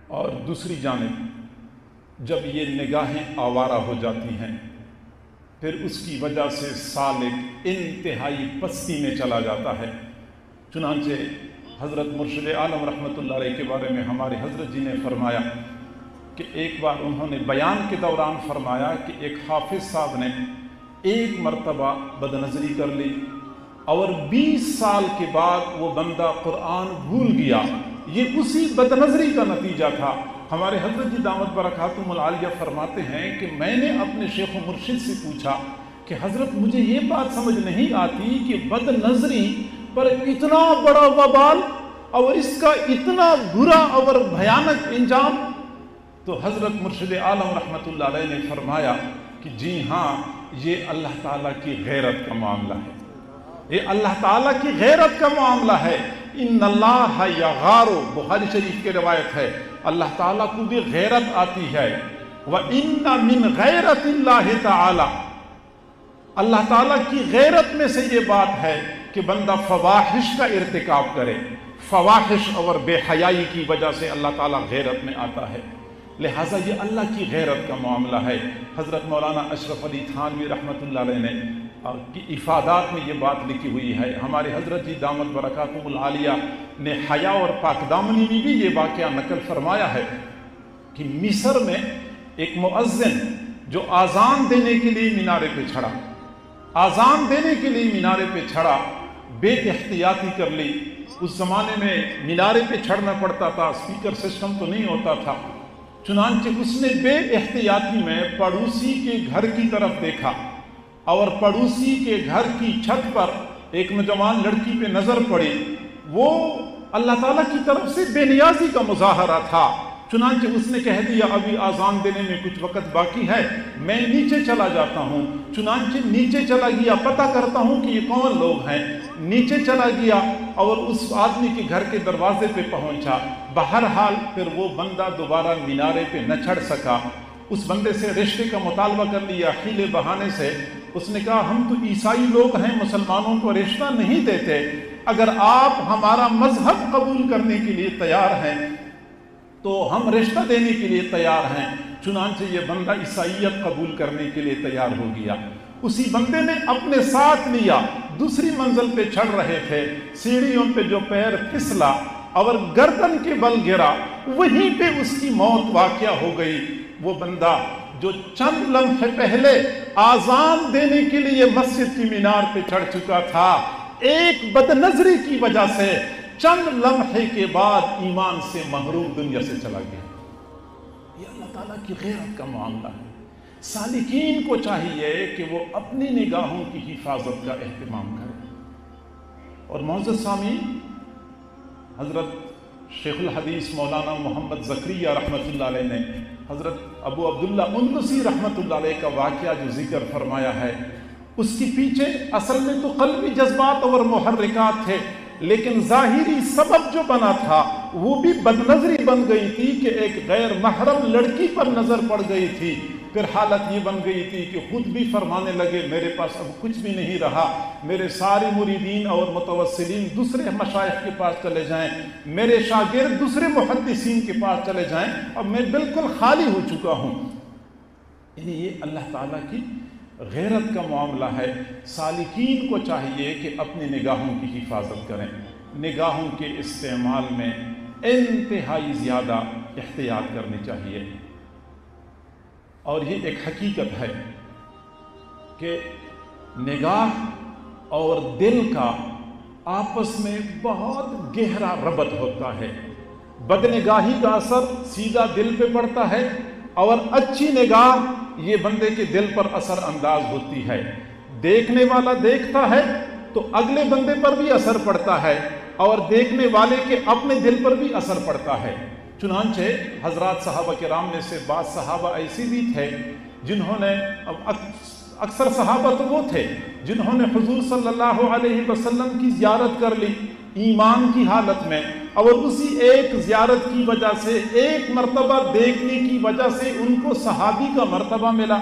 اور دوسری جانب جب یہ نگاہیں آوارہ ہو جاتی ہیں پھر اس کی وجہ سے سالک انتہائی پستی میں چلا جاتا ہے۔ چنانچہ حضرت مرشد عالم رحمۃ اللہ علیہ کے بارے میں ہمارے حضرت جی نے فرمایا کہ ایک بار انہوں نے بیان کے دوران فرمایا کہ ایک حافظ صاحب نے ایک مرتبہ بد نظری کر لی اور 20 سال کے بعد وہ بندہ قرآن بھول گیا، یہ اسی بد نظری کا نتیجہ تھا۔ ہمارے حضرت جی دامت برکاتہم العالیہ فرماتے ہیں کہ میں نے اپنے شیخ و مرشد سے پوچھا کہ حضرت مجھے یہ بات سمجھ نہیں آتی کہ بد نظری پر اتنا بڑا وبال اور اس کا اتنا برا اور بھیانک انجام، تو حضرت مرشد عالم رحمۃ اللہ علیہ نے فرمایا کہ جی ہاں، یہ اللہ تعالیٰ کی غیرت کا معاملہ ہے، یہ اللہ تعالیٰ کی غیرت کا معاملہ ہے۔ ان اللہ یغار، بخاری شریف کی روایت ہے، اللہ تعالیٰ کو بھی غیرت آتی ہے۔ وَإِنَّ مِنْ غَيْرَةِ اللَّهِ تَعَالَى، اللہ تعالیٰ کی غیرت میں سے یہ بات ہے کہ بندہ فواحش کا ارتکاب کرے، فواحش اور بے حیائی کی وجہ سے اللہ تعالیٰ غیرت میں آتا ہے، لہٰذا یہ اللہ کی غیرت کا معاملہ ہے۔ حضرت مولانا اشرف علی تھانوی رحمۃ اللہ علیہ نے کی افادات میں یہ بات لکھی ہوئی ہے۔ ہمارے حضرت جی دامت برکاتہم العالیہ نے حیا اور پاک دامنی میں بھی یہ واقعہ نقل فرمایا ہے کہ مصر میں ایک مؤذن جو آذان دینے کے لیے مینارے پہ چڑھا، آذان دینے کے لیے مینارے پہ چڑھا، بے احتیاطی کر لی۔ اس زمانے میں مینارے پہ چڑھنا پڑتا تھا، اسپیکر سسٹم تو نہیں ہوتا تھا، چنانچہ اس نے بے احتیاطی میں پڑوسی کے گھر کی طرف دیکھا اور پڑوسی کے گھر کی چھت پر ایک نوجوان لڑکی پہ نظر پڑی، وہ اللہ تعالیٰ کی طرف سے بے نیازی کا مظاہرہ تھا۔ چنانچہ اس نے کہہ دیا ابھی آذان دینے میں کچھ وقت باقی ہے، میں نیچے چلا جاتا ہوں۔ چنانچہ نیچے چلا گیا، پتہ کرتا ہوں کہ یہ کون لوگ ہیں۔ نیچے چلا گیا اور اس آدمی کے گھر کے دروازے پہ پہنچا۔ بہرحال پھر وہ بندہ دوبارہ مینارے پہ نہ چڑھ سکا۔ اس بندے سے رشتے کا مطالبہ کر لیا حیلے بہانے سے۔ اس نے کہا ہم تو عیسائی لوگ ہیں، مسلمانوں کو رشتہ نہیں دیتے، اگر آپ ہمارا مذہب قبول کرنے کے لیے تیار ہیں تو ہم رشتہ دینے کے لیے تیار ہیں۔ چنانچہ یہ بندہ عیسائیت قبول کرنے کے لیے تیار ہو گیا۔ اسی بندے نے اپنے ساتھ لیا، دوسری منزل پہ چڑھ رہے تھے، سیڑھیوں پہ جو پیر پھسلا اور گردن کے بل گرا، وہیں پہ اس کی موت واقع ہو گئی۔ وہ بندہ جو چند لمحے پہلے آذان دینے کے لیے مسجد کی مینار پہ چڑھ چکا تھا، ایک بد نظری کی وجہ سے چند لمحے کے بعد ایمان سے محروم دنیا سے چلا گیا۔ یہ اللہ تعالیٰ کی غیرت کا معاملہ ہے۔ سالکین کو چاہیے کہ وہ اپنی نگاہوں کی حفاظت کا اہتمام کریں۔ اور معزز سامعین، حضرت شیخ الحدیث مولانا محمد زکریا رحمۃ اللہ علیہ نے حضرت ابو عبداللہ اندلسی رحمۃ اللہ علیہ کا واقعہ جو ذکر فرمایا ہے، اس کے پیچھے اصل میں تو قلبی جذبات اور محرکات تھے، لیکن ظاہری سبب جو بنا تھا وہ بھی بد نظری بن گئی تھی کہ ایک غیر محرم لڑکی پر نظر پڑ گئی تھی۔ پھر حالت یہ بن گئی تھی کہ خود بھی فرمانے لگے میرے پاس اب کچھ بھی نہیں رہا، میرے سارے مریدین اور متوسلین دوسرے مشائخ کے پاس چلے جائیں، میرے شاگرد دوسرے محدثین کے پاس چلے جائیں، اب میں بالکل خالی ہو چکا ہوں۔ یعنی یہ اللہ تعالیٰ کی غیرت کا معاملہ ہے۔ سالکین کو چاہیے کہ اپنی نگاہوں کی حفاظت کریں، نگاہوں کے استعمال میں انتہائی زیادہ احتیاط کرنی چاہیے۔ اور یہ ایک حقیقت ہے کہ نگاہ اور دل کا آپس میں بہت گہرا ربط ہوتا ہے۔ بدنگاہی کا اثر سیدھا دل پہ پڑتا ہے اور اچھی نگاہ یہ بندے کے دل پر اثر انداز ہوتی ہے۔ دیکھنے والا دیکھتا ہے تو اگلے بندے پر بھی اثر پڑتا ہے اور دیکھنے والے کے اپنے دل پر بھی اثر پڑتا ہے۔ چنانچہ حضرات صحابہ کرام میں سے بعض صحابہ ایسی بھی تھے جنہوں نے، اکثر صحابہ تو وہ تھے جنہوں نے حضور صلی اللہ علیہ وسلم کی زیارت کر لی ایمان کی حالت میں، اور اسی ایک زیارت کی وجہ سے، ایک مرتبہ دیکھنے کی وجہ سے ان کو صحابی کا مرتبہ ملا۔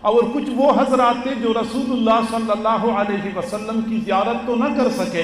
اور کچھ وہ حضرات تھے جو رسول اللہ صلی اللہ علیہ وسلم کی زیارت تو نہ کر سکے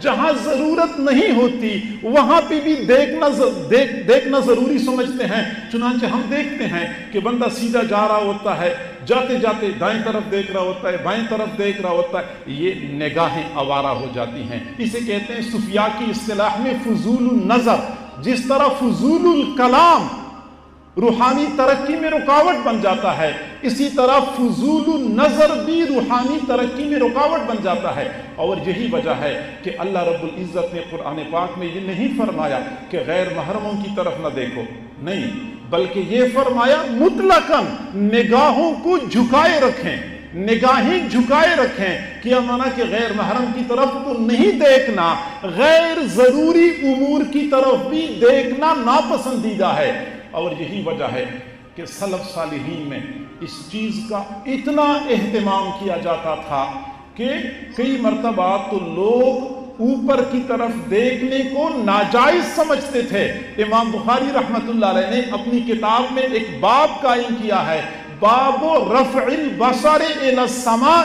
جہاں ضرورت نہیں ہوتی وہاں پہ بھی دیکھنا ضروری سمجھتے ہیں۔ چنانچہ ہم دیکھتے ہیں کہ بندہ سیدھا جا رہا ہوتا ہے، جاتے جاتے دائیں طرف دیکھ رہا ہوتا ہے، بائیں طرف دیکھ رہا ہوتا ہے، یہ نگاہیں آوارہ ہو جاتی ہیں۔ اسے کہتے ہیں صوفیاء کی اصطلاح میں فضول النظر۔ جس طرح فضول الکلام روحانی ترقی میں رکاوٹ بن جاتا ہے، اسی طرح فضول النظر بھی روحانی ترقی میں رکاوٹ بن جاتا ہے۔ اور یہی وجہ ہے کہ اللہ رب العزت نے قرآن پاک میں یہ نہیں فرمایا کہ غیر محرموں کی طرف نہ دیکھو، نہیں، بلکہ یہ فرمایا مطلقاً نگاہوں کو جھکائے رکھیں، نگاہیں جھکائے رکھیں، کیا معنی کہ غیر محرم کی طرف تو نہیں دیکھنا، غیر ضروری امور کی طرف بھی دیکھنا ناپسندیدہ ہے۔ اور یہی وجہ ہے کہ سلف صالحین میں اس چیز کا اتنا اہتمام کیا جاتا تھا کہ کئی مرتبہ تو لوگ اوپر کی طرف دیکھنے کو ناجائز سمجھتے تھے۔ امام بخاری رحمۃ اللہ علیہ نے اپنی کتاب میں ایک باب قائم کیا ہے، باب رفع البصر الی السماء،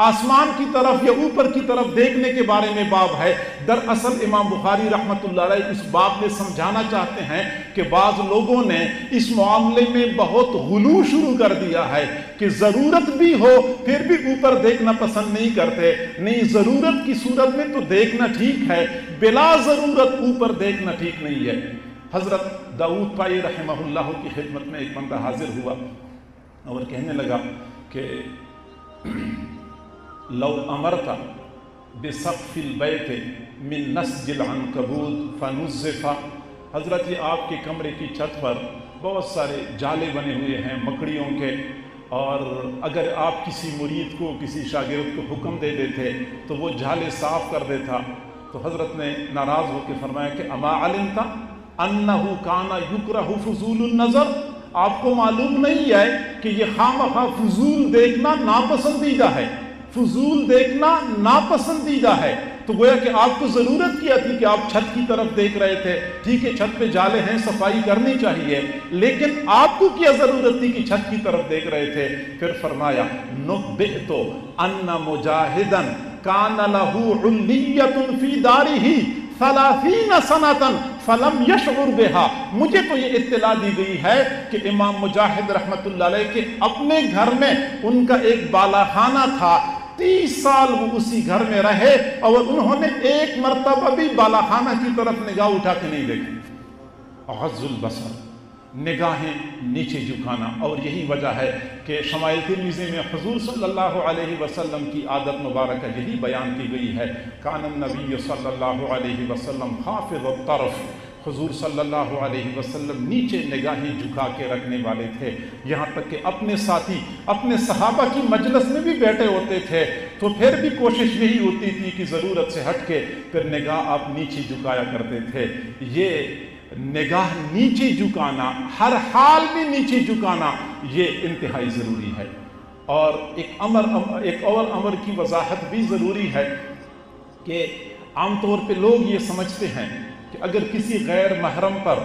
آسمان کی طرف یا اوپر کی طرف دیکھنے کے بارے میں باب ہے۔ دراصل امام بخاری رحمۃ اللہ علیہ اس باب میں سمجھانا چاہتے ہیں کہ بعض لوگوں نے اس معاملے میں بہت غلو شروع کر دیا ہے کہ ضرورت بھی ہو پھر بھی اوپر دیکھنا پسند نہیں کرتے۔ نہیں، ضرورت کی صورت میں تو دیکھنا ٹھیک ہے، بلا ضرورت اوپر دیکھنا ٹھیک نہیں ہے۔ حضرت داؤد پائی رحمہ اللہ کی خدمت میں ایک بندہ حاضر ہوا اور کہنے لگا کہ لو امرت بسقف البیت من نسج العنکبوت فنزف، حضرت یہ آپ کے کمرے کی چھت پر بہت سارے جالے بنے ہوئے ہیں مکڑیوں کے، اور اگر آپ کسی مرید کو، کسی شاگرد کو حکم دے دیتے تو وہ جالے صاف کر دیتا، تو حضرت نے ناراض ہو کے فرمایا کہ اما علمت انہ کان یکرہ فضول النظر، آپ کو معلوم نہیں ہے کہ یہ خواہ فضول دیکھنا ناپسندیدہ ہے، فضول دیکھنا ناپسندیدہ ہے۔ تو گویا کہ آپ کو ضرورت کیا تھی کہ آپ چھت کی طرف دیکھ رہے تھے، ٹھیک ہے چھت پہ جالے ہیں صفائی کرنی چاہیے، لیکن آپ کو کیا ضرورت تھی کہ چھت کی طرف دیکھ رہے تھے؟ پھر فرمایا نبئت ان مجاہدا کان لہ علیۃ فی دارہ 30 سنۃ فلم یشعر بہا، مجھے تو یہ اطلاع دی گئی ہے کہ امام مجاہد رحمت اللہ علیہ کے اپنے گھر میں ان کا ایک بالا خانہ تھا، 30 سال وہ اسی گھر میں رہے اور انہوں نے ایک مرتبہ بھی بالا خانہ کی طرف نگاہ اٹھا کے نہیں دیکھی۔ غض البصر، نگاہیں نیچے جھکانا۔ اور یہی وجہ ہے کہ شمائل ترمذی میں حضور صلی اللہ علیہ وسلم کی عادت مبارکہ یہی بیان کی گئی ہے، کان النبی صلی اللہ علیہ وسلم خافض الطرف، حضور صلی اللہ علیہ وسلم نیچے نگاہیں جھکا کے رکھنے والے تھے، یہاں تک کہ اپنے ساتھی اپنے صحابہ کی مجلس میں بھی بیٹھے ہوتے تھے تو پھر بھی کوشش یہی ہوتی تھی کہ ضرورت سے ہٹ کے پھر نگاہ آپ نیچے جھکایا کرتے تھے۔ یہ نگاہ نیچے جھکانا، ہر حال میں نیچے جھکانا، یہ انتہائی ضروری ہے۔ اور ایک اور امر کی وضاحت بھی ضروری ہے کہ عام طور پہ لوگ یہ سمجھتے ہیں کہ اگر کسی غیر محرم پر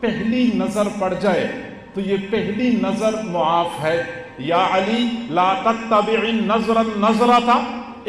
پہلی نظر پڑ جائے تو یہ پہلی نظر معاف ہے۔ یا علی لا تتبع النظر النظرۃ،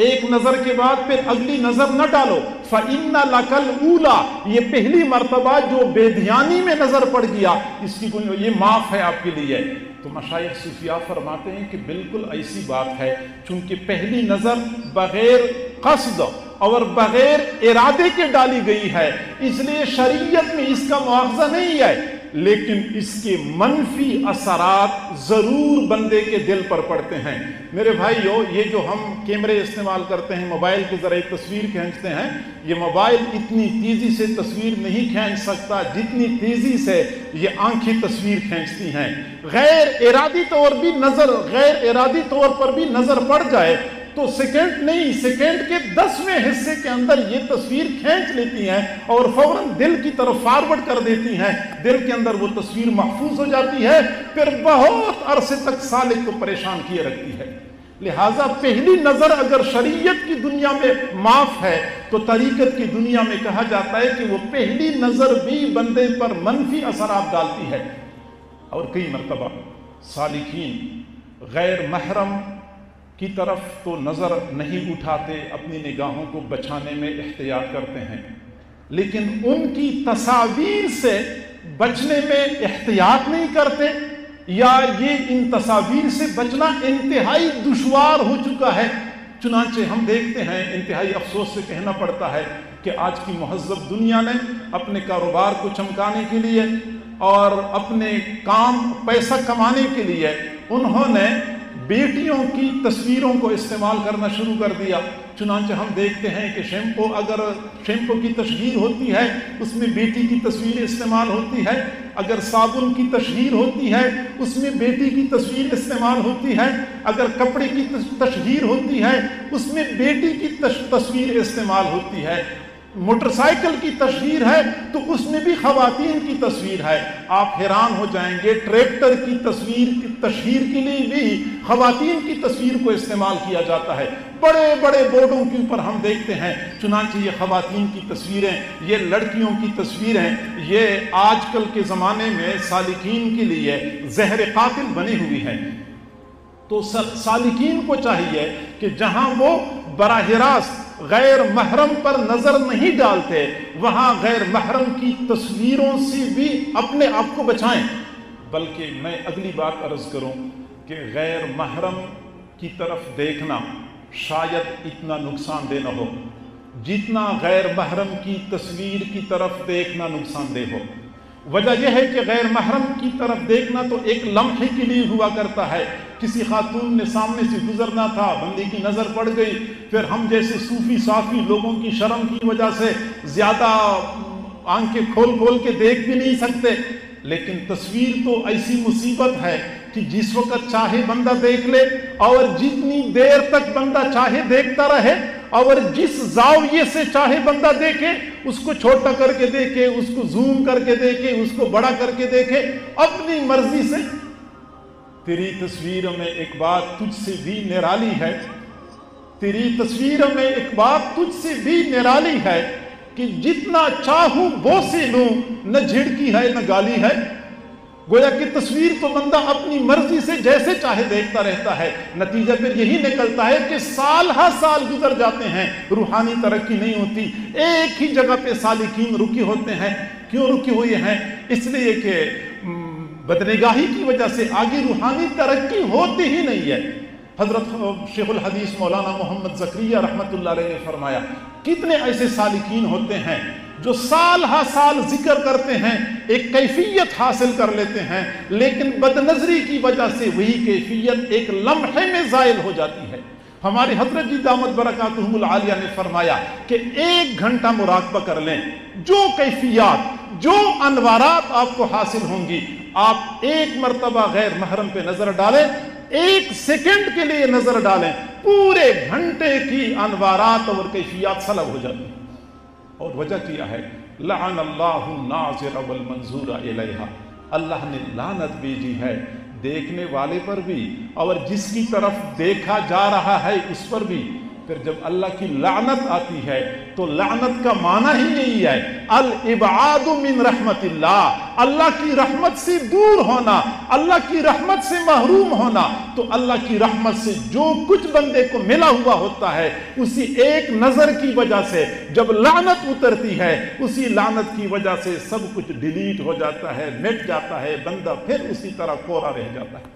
ایک نظر کے بعد پھر اگلی نظر نہ ڈالو، فإن لک الأولیٰ، یہ پہلی مرتبہ جو بے دھیانی میں نظر پڑ گیا اس کی کوئی یہ معاف ہے آپ کے لیے۔ تو مشائخ صوفیاء فرماتے ہیں کہ بالکل ایسی بات ہے، چونکہ پہلی نظر بغیر قصد اور بغیر ارادے کے ڈالی گئی ہے، اس لیے شریعت میں اس کا مواخذہ نہیں ہے، لیکن اس کے منفی اثرات ضرور بندے کے دل پر پڑتے ہیں۔ میرے بھائیو، یہ جو ہم کیمرے استعمال کرتے ہیں، موبائل کے ذریعے تصویر کھینچتے ہیں، یہ موبائل اتنی تیزی سے تصویر نہیں کھینچ سکتا جتنی تیزی سے یہ آنکھیں تصویر کھینچتی ہیں۔ غیر ارادی طور پر بھی نظر پڑ جائے تو سیکنڈ نہیں، سیکنڈ کے 10ویں حصے کے اندر یہ تصویر کھینچ لیتی ہیں اور فوراً دل کی طرف فارورڈ کر دیتی ہیں، دل کے اندر وہ تصویر محفوظ ہو جاتی ہے، پھر بہت عرصے تک سالک کو پریشان کیے رکھتی ہے۔ لہٰذا پہلی نظر اگر شریعت کی دنیا میں معاف ہے تو طریقت کی دنیا میں کہا جاتا ہے کہ وہ پہلی نظر بھی بندے پر منفی اثرات ڈالتی ہے۔ اور کئی مرتبہ سالکین غیر محرم کی طرف تو نظر نہیں اٹھاتے، اپنی نگاہوں کو بچانے میں احتیاط کرتے ہیں، لیکن ان کی تصاویر سے بچنے میں احتیاط نہیں کرتے، یا یہ ان تصاویر سے بچنا انتہائی دشوار ہو چکا ہے۔ چنانچہ ہم دیکھتے ہیں، انتہائی افسوس سے کہنا پڑتا ہے کہ آج کی مہذب دنیا نے اپنے کاروبار کو چمکانے کے لیے اور اپنے کام پیسہ کمانے کے لیے انہوں نے بیٹیوں کی تصویروں کو استعمال کرنا شروع کر دیا۔ چنانچہ ہم دیکھتے ہیں کہ شیمپو کی تشہیر ہوتی ہے، اس میں بیٹی کی تصویر استعمال ہوتی ہے، اگر صابن کی تشہیر ہوتی ہے اس میں بیٹی کی تصویر استعمال ہوتی ہے، اگر کپڑے کی تشہیر ہوتی ہے اس میں بیٹی کی تصویر استعمال ہوتی ہے، موٹر سائیکل کی تشہیر ہے تو اس میں بھی خواتین کی تصویر ہے۔ آپ حیران ہو جائیں گے، ٹریکٹر کی تشہیر کے لیے بھی خواتین کی تصویر کو استعمال کیا جاتا ہے، بڑے بڑے بورڈوں کے اوپر ہم دیکھتے ہیں۔ چنانچہ یہ خواتین کی تصویریں، یہ لڑکیوں کی تصویریں، یہ آج کل کے زمانے میں سالکین کے لیے زہر قاتل بنی ہوئی ہیں۔ تو سالکین کو چاہیے کہ جہاں وہ براہ راست غیر محرم پر نظر نہیں ڈالتے، وہاں غیر محرم کی تصویروں سے بھی اپنے آپ کو بچائیں۔ بلکہ میں اگلی بات عرض کروں کہ غیر محرم کی طرف دیکھنا شاید اتنا نقصان دہ نہ ہو جتنا غیر محرم کی تصویر کی طرف دیکھنا نقصان دہ ہو۔ وجہ یہ ہے کہ غیر محرم کی طرف دیکھنا تو ایک لمحے کے لیے ہوا کرتا ہے، کسی خاتون نے سامنے سے گزرنا تھا، بندے کی نظر پڑ گئی، پھر ہم جیسے صوفی صافی لوگوں کی شرم کی وجہ سے زیادہ آنکھیں کھول کے دیکھ بھی نہیں سکتے، لیکن تصویر تو ایسی مصیبت ہے کہ جس وقت چاہے بندہ دیکھ لے اور جتنی دیر تک بندہ چاہے دیکھتا رہے، اور جس زاویے سے چاہے بندہ دیکھے، اس کو چھوٹا کر کے دیکھے، اس کو زوم کر کے دیکھے، اس کو بڑا کر کے دیکھے، اپنی مرضی سے۔ تیری تصویر میں ایک بات تجھ سے بھی نرالی ہے، تیری تصویر میں ایک بات تجھ سے بھی نرالی ہے کہ جتنا چاہوں بوسے لوں، نہ جھڑکی ہے نہ گالی ہے۔ گویا کہ تصویر تو بندہ اپنی مرضی سے جیسے چاہے دیکھتا رہتا ہے، نتیجہ پھر یہی نکلتا ہے کہ سال ہر سال گزر جاتے ہیں، روحانی ترقی نہیں ہوتی، ایک ہی جگہ پہ سالکین رکے ہوتے ہیں۔ کیوں رکے ہوئے ہیں؟ اس لیے کہ بدنگاہی کی وجہ سے آگے روحانی ترقی ہوتی ہی نہیں ہے۔ حضرت شیخ الحدیث مولانا محمد زکریا رحمت اللہ علیہ نے فرمایا، کتنے ایسے سالکین ہوتے ہیں جو سال ہا سال ذکر کرتے ہیں، ایک کیفیت حاصل کر لیتے ہیں، لیکن بدنظری کی وجہ سے وہی کیفیت ایک لمحے میں زائل ہو جاتی ہے۔ ہمارے حضرت جی دامت برکاتہم العالیہ نے فرمایا کہ 1 گھنٹہ مراقبہ کر لیں، جو کیفیات، جو انوارات آپ کو حاصل ہوں گی، آپ 1 مرتبہ غیر محرم پہ نظر ڈالیں، 1 سیکنڈ کے لیے نظر ڈالیں، پورے گھنٹے کی انوارات اور کیفیات سلب ہو جاتی ہیں۔ اور وجہ کیا ہے؟ لعن اللہ الناظر والمنظور الیہا، اللہ نے لعنت بھیجی ہے دیکھنے والے پر بھی اور جس کی طرف دیکھا جا رہا ہے اس پر بھی۔ پھر جب اللہ کی لعنت آتی ہے تو لعنت کا معنی ہی یہی ہے، الابعاد من رحمت اللہ، اللہ کی رحمت سے دور ہونا، اللہ کی رحمت سے محروم ہونا۔ تو اللہ کی رحمت سے جو کچھ بندے کو ملا ہوا ہوتا ہے، اسی ایک نظر کی وجہ سے جب لعنت اترتی ہے، اسی لعنت کی وجہ سے سب کچھ ڈیلیٹ ہو جاتا ہے، مٹ جاتا ہے، بندہ پھر اسی طرح کورا رہ جاتا ہے۔